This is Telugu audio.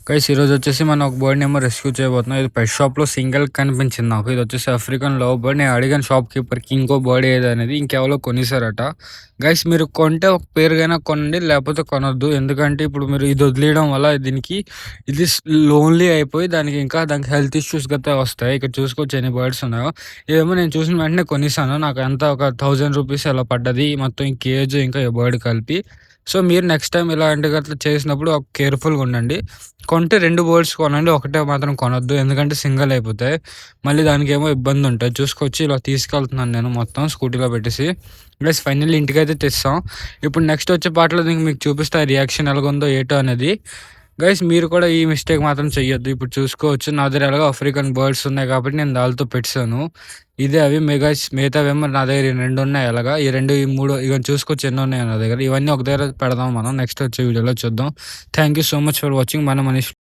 గైస్ ఈరోజొచ్చేసి మనం ఒక బర్డ్‌నేమో రెస్క్యూ చేయబోతున్నాం. ఇది పెట్ షాప్‌లో సింగిల్ కనిపించింది నాకు. ఇదొచ్చేసి ఆఫ్రికన్ లవ్ బర్డ్. నేను అడిగాను షాప్‌కీపర్‌కి ఇంకో బర్డ్ ఏదనేది. ఇంకెవరో కొనేసారట. గైస్ మీరు కొంటే ఒక పేరుగైనా కొనండి. లేకపోతే కొనొద్దు. ఎందుకంటే ఇప్పుడు మీరు ఇది వదిలేయడం వల్ల ఇది లోన్లీ అయిపోయి దానికి హెల్త్ ఇష్యూస్ గట్టా వస్తాయి. ఇక్కడ చూసుకోవచ్చు ఎన్ని బర్డ్స్ ఉన్నాయో. ఇదేమో నేను చూసిన వెంటనే కొనేసాను. నాకు ఎంత ఒక ₹1000 అలా పడ్డది. మొత్తం ఈ కేజ్ ఇంకా ఈ బర్డ్ కలిపి. సో, మీరు నెక్స్ట్ టైమ్ ఇలాంటి గట్ల చేసినప్పుడు కేర్‌ఫుల్‌గా ఉండండి. కొంటే 2 బర్డ్స్ కొనండి. ఒకటే మాత్రం కొనొద్దు. ఎందుకంటే సింగిల్ అయిపోతాయి. మళ్ళీ దానికేమో ఇబ్బందుంటది. చూసుకొచ్చి ఇలా తీసుకెళ్తున్నాను నేను మొత్తం స్కూటీలో పెట్టేసి. ప్లస్ ఫైనల్లీ ఇంటికైతే తెచ్చాం. ఇప్పుడు నెక్స్ట్ వచ్చే పార్ట్‌లో మీకు చూపిస్తా రియాక్షన్ ఎలాగుందో ఏటో అనేది. గైస్ మీరు కూడా ఈ మిస్టేక్ మాత్రం చెయ్యొద్దు. ఇప్పుడు చూసుకోవచ్చు నా దగ్గర ఎలాగో ఆఫ్రికన్ బర్డ్స్ ఉన్నాయి కాబట్టి నేను దానితో పెట్టేసాను. ఇదే అవి మిగతావేమో నా దగ్గర ఈ 2 ఉన్నాయి అలాగా. ఈ 2, ఈ 3 ఇగోండి చూసుకోవచ్చు ఎన్నున్నాయో నా దగ్గర. ఇవన్నీ ఒక దగ్గర పెడదాం మనం నెక్స్ట్ వచ్చే వీడియోలో చూద్దాం. Thank you so much for watching. మన మనీష్